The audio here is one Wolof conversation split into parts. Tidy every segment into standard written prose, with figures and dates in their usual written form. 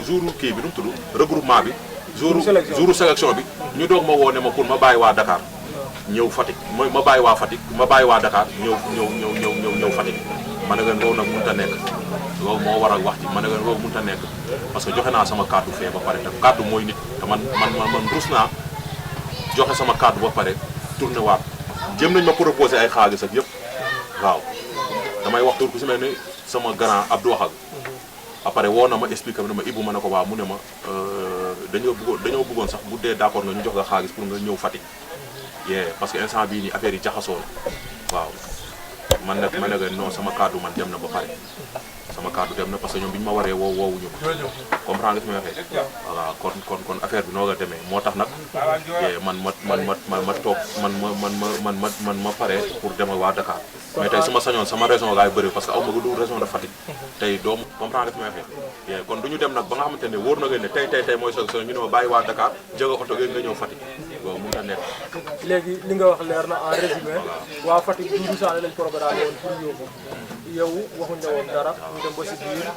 jour kii bi nu mu tudd regroupement bi. jour sélection bi. ñu doog ma woo ne ma pour ma bàyyi waa Dakar. ñëw Fatick ma bàyyi waa Fatick ma bàyyi waa Dakar ñëw Fatick. ma ne leen loolu nag mënut a nekk loolu moo waral wax ji ma ne leen loolu mënut a nekk parce que joxe naa sama kàddu fee ba pare te kàddu mooy nit te man rus naa joxe sama kàddu ba pare tourné waat jëm nañ ma proposé ay xaalis ak yëpp waaw damay wax tur ku si mel ni sama grand Abdou Waxal après woo na ma expliqué na ma Ibou ma ne ko waaw mu ne ma dañoo bëggoon sax bu dee d'accord nga ñu jox la xaalis pour nga ñëw Fatick yee parce que instant bii nii affaire yi jaxasoo na waaw man nag ma ne leen non sama kaddu man dem na ba pare sama kaddu dem na parce que ñoom bi ñu ma waree woowuñu ma comprendre nga fi may waxee voilà kon affaire bi noo la demee moo tax nag man toog man ma pare pour demal waa Dakar mais tey su ma sañoon sama région laay bëri parce que aw ma lu région de Fatick tey doomu comprendre nga fi may waxee kon du ñu dem nag ba nga xamante ne wóor na leen ne tey mooy solution ñu ne ma bàyyi waa Dakar jëga oto nga ñëw Fatick loolu mënut a nekk. léegi li nga wax leer na en résumé waa Fatick Doudou Sané lañ programme woon pour yóbbu yow waxuñ ne woon dara ñu dem ba si biir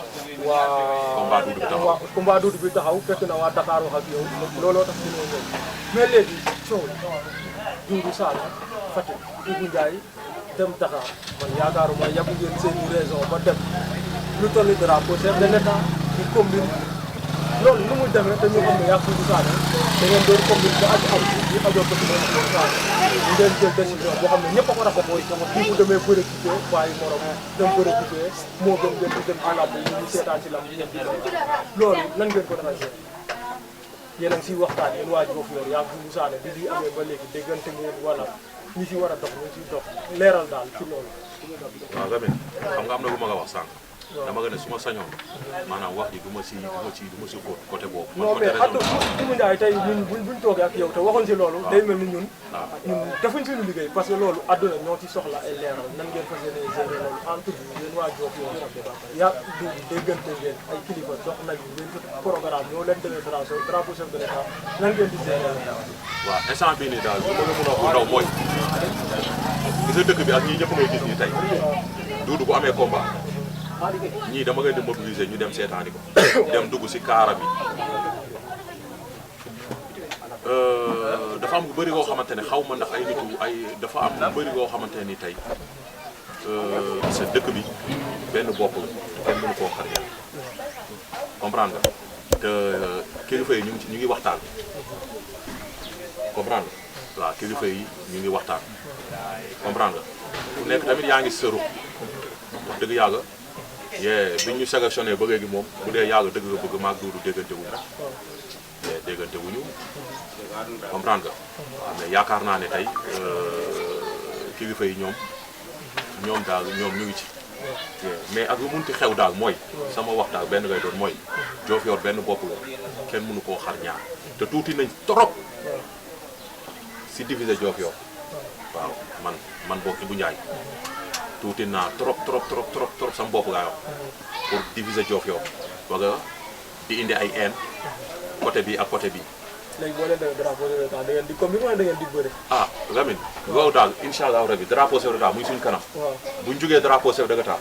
waa combat Doudou bi taxaw fekk na waa Dakar wax ak yow looloo tax ñu ñëw mais léegi coow Doudou Sané Fatick Ibou Ndiaye dem Dakar man yaakaaruma yàggu ngeen seen raison ba dem lu toll nii drapeau chef de l'État ñu combine loolu nu muy demee te ñu xam ne yàgg Doudou Sané da ngeen doon combine ba am ñu ajoo ko ci Doudou Sané ñu ngeen jël décision boo xam ne ñëpp a ko rafetlu kii bu demee bëre kii bàyyi morom dem bëre kii moo gën ngeen di dem ci làmb yi ñu seetaan ci làmb yi ngeen di loolu lan ngeen ko defee yéen a ngi siy waxtaan yéen waa Diofior yàgg Doudou Sané bi di amee ba léegi déggante ngeen wala ñi si war a dox ñu siy dox leeral daal ci loolu. waaw Lamine xam nga am na lu ma la wax sànq. dama gën a su ma sañoon maanaam wax ji du ma si fóot côté boobu. non mais xam nga Ibou Ndiaye tey ñun buñ toogee ak yow te waxoon si loolu. day mel ni ñun defuñ suñu liggéey parce que loolu àdduna ñoo ci soxla ay leeral nan ngeen fas yéene gérer loolu entre vous yéen waa Diofior yaa dugg déggante ngeen ay kilifa dox nañu ngeen ko programme ñoo leen demee drapeau chef de l'État nan ngeen di gérer waaw instant bii nii daal li ma la mën a wax ndaw mooy gis nga dëkk bi ak ñii ñëpp ngay gis nii tey Doudou bu amee combat ñii dama leen di mobiliser ñu dem seetaani ko dem dugg si kaara bi dafa am lu bëri loo xamante ne xaw ma ndax ay nitu ay dafa am lu bëri loo xamante ne ni tey sa dëkk bi benn bopp la kenn mënu koo xar ñaar comprendre nga te kilifa yi ñu ngi waxtaan comprendre nga waaw kilifa yi ñu ngi waxtaan comprendre nga ku nekk tamit yaa ngi sëru wax dëgg yàlla bi ñu sélectionné ba léegi moom bu dee yàlla dëgg nga bëgg maag Doudou déggante wuñu comprendre nga waaw mais yaakaar naa ne tey kilifa yi ñoom daal ñoom ñu ngi ci mais ak lu munti xew daal mooy sama wax daal benn ngay doon mooy Diofior benn bopp la kenn mënu koo xar ñaar te tuuti nañ trop si diviser Diofior waaw man boog Ibou Ndiaye tuuti naa trop sama bopp laa wax pour diviser Diofior wala di indi ay haine côté bi ak côté bi. léegi boo leen demee drapeau chef de l'État da ngeen di combine wala da ngeen di bëre. ah Lamine loolu daal incha allah rabi drapeau chef de l'État muy suñ kanam. waaw bu ñu jugee drapeau chef de l'État.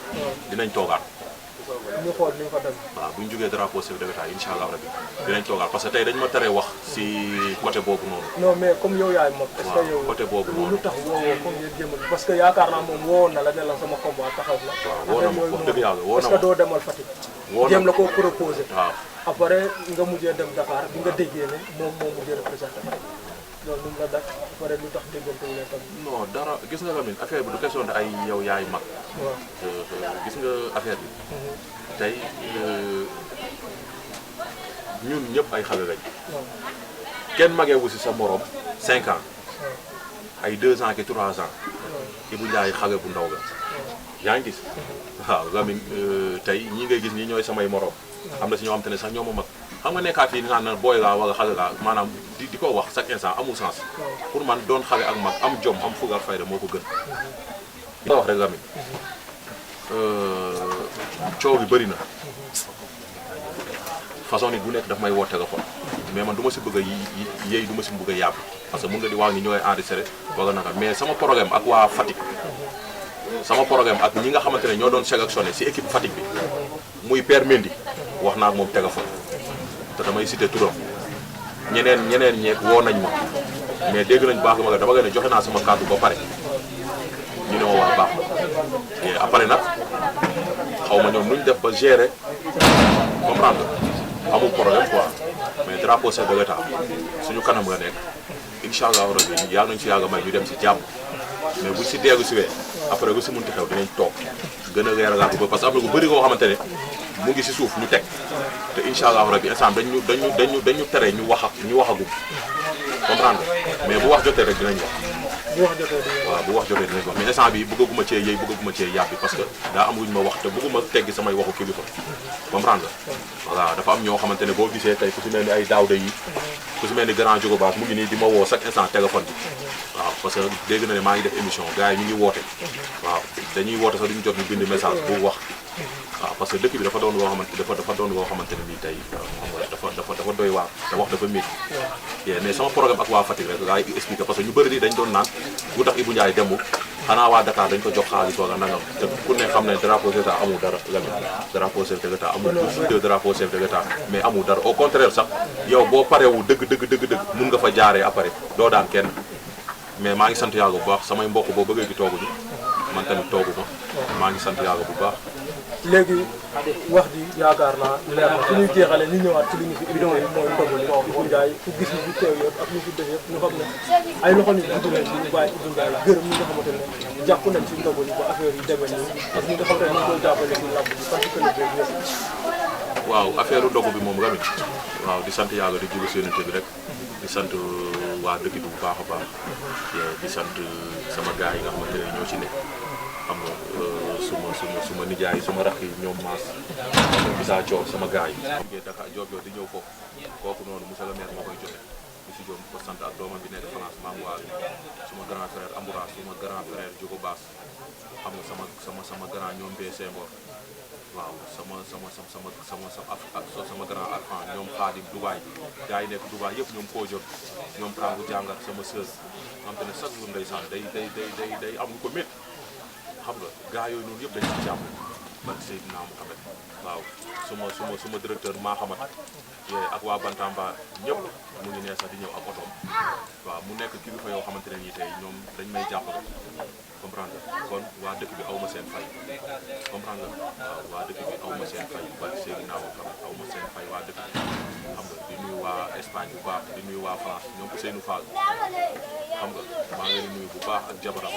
dinañ toogaat. ñu xool ni nga ko dem. waaw bu ñu jugee drapeau chef de l'État incha allah rabi dinañ toogaat parce que tey dañ ma tere wax si côté boobu noonu. non mais comme yow yaay mag. est-ce que yow côté boobu noonu lu tax woowoo comme ngeen jëmal parce que yaakaar naa moom woowoon na la ne la sama combat taxaw na. waaw woo na ma wax dëgg yàlla woo na ma est-ce que doo demal Fatick. woo na jéem la koo proposé. waaw après nga mujjee dem Dakar bi nga déggee ne moom moo mujjee représenté loolu nu mu la def après lu tax déggante wu leen tamit. non dara gis nga Lamine affaire bi du question de ay yow yaay mag. waaw gis nga affaire bi. tey ñun ñëpp ay xale lañ. kenn mageewu si sa morom 5 ans. ay 2 ans ki 3 ans. Ibou Ndiaye xale bu ndaw la. yaa ngi gis. waaw Lamine tey ñi ngay gis ñi ñooy samay morom. am na si ñoo xam te ne sax ñoo ma mag xam nga nekkaat fii naan na booy laa wala xale laa maanaam di ko wax chaque instant amul sens pour man doon xale ak mag am jom am fugar fayda moo ko gën li nga wax rek Lamine coow bi bëri na façon nit bu nekk daf may woo téléphone mais man du ma si bëgg a yéey du ma si bëgg a yàbb parce que mun nga di wax ni ñooy enregistré wala naka mais sama programme ak waa Fatick sama programme ak ñi nga xamante ne ñoo doon sélectionné si équipe Fatick bi muy Père Mendy wax naa ak moom téléphone te damay cité turam ñeneen ñeeg woo nañ ma mais dégg nañ baax ma dama gën a joxe naa sama kàddu ba pare ñu ne ma waa baax na et après nag xaw ma ñoom nuñ def ba gérer comprendre amul problème quoi mais drapeau chef de l'État suñu kanam nga nekk incha allah rabi yàlla nañ ci yàgg may ñu dem si jàmm mais buñ si deegu si wee après lu si mënti xew dinañ toog gën a leeralaat ba parce que am na lu bëri koo xamante ne mu ngi si suuf ñu teg te incha allah rabi instant dañu tere ñu waxagum comprendre mais bu wax jotee rek dinañ wax. waaw bu wax jotee dinañ wax mais instant bi bëggaguma cee yëy bëggaguma cee yàbbi parce que daa am luñ ma wax te bëgguma teggi samay waxu kilifa comprendre nga voilà dafa am ñoo xamante ne boo gisee tey ku si mel ni ay daawda yi ku si mel ni grand Jogo Baas mu ngi nii di ma woo chaque instant téléphone bi waaw parce que dégg na ne maa ngi def émission gars yi ñu ngi woote waaw dañuy woote sax duñu jot ñu bind message bu wax waaw parce que dëkk bi dafa doon loo xamante ne nii tey dafa doy waar te wax dafa métti mais sama programme ak waa Fatick rek laay expliqué parce que ñu bëri di dañ doon naan lu tax Ibou Ndiaye demul xanaa waa Dakar dañ ko jox xaalis wala nangam te ku ne xam ne drapeau chef de l'État amul dara drapeau chef de l'État amul de drapeau chef de l'État mais amul dara au contraire sax yow boo parewu dëgg mun nga fa jaaree après doo daan kenn mais maa ngi sant yàlla bu baax samay mbokk boo bëggee gi tooguñu man tamit toogu ma maa ngi sant yàlla bu baax. léegi wax ji yaakaar naa leer na su ñuy jeexalee ñu ñëwaat ci li ñu fi bidon yi mooy ndogu li Ibou Ndiaye ku gis ñu fi teew yëpp ak ñu fi def yëpp ñu xam ne ay loxo nit dugg nañ ci ñu bàyyi Ibou Ndiaye gërëm ñi nga xamante ne jàpp nañ ci ndogu li ba affaire yi demee nii ak ñi nga xamante ne ñu koy jàppale ci làmb bi parce que léegi yëpp waaw affaire ndogu bi moom Lamine waaw di sant yàlla di jóge seenante bi rek di sant waa dëkk bi bu baax a baax di sant sama gars yi nga xamante ne ñoo ci nekk xam nga suma nijaay suma rakk yi ñoom maas bisa coow sama gars yi liggéey Dakar Joob di ñëw foofu kooku noonu monsieur le maire moo koy joxe di si joom ko sant ak doomam bi nekk France maam waa suma grand frère Amboura suma grand frère Jogo Baas xam nga sama grand ñoom bee Senghor waaw sama grand Arfan ñoom Khadim Dubaay gars yi nekk Dubaay yëpp ñoom koo jot ñoom Kangu jàngat sama sœur xam te ne chaque jour ndeysaan day am lu ko métti xam nga gars yooyu noonu yëpp dañ ci jàpp barke Seydina Mouhamed waaw suma directeur maa xamat ak waa Bantamba ñëpp mu ngi nee sax di ñëw ak otoom waaw mu nekk kilifa yoo xamante ne nii tey ñoom dañ may jàppale comprendre nga kon waa dëkk bi aw ma seen fay comprendre nga waaw waa dëkk bi aw ma seen fay barke Seydina Mouhamed aw ma seen fay waa dëkk bi xam nga di nuyu waa Espagne bu baax di nuyu waa France ñoom Ousseynou Fall xam nga maa ngi leen di nuyu bu baax ak jabaram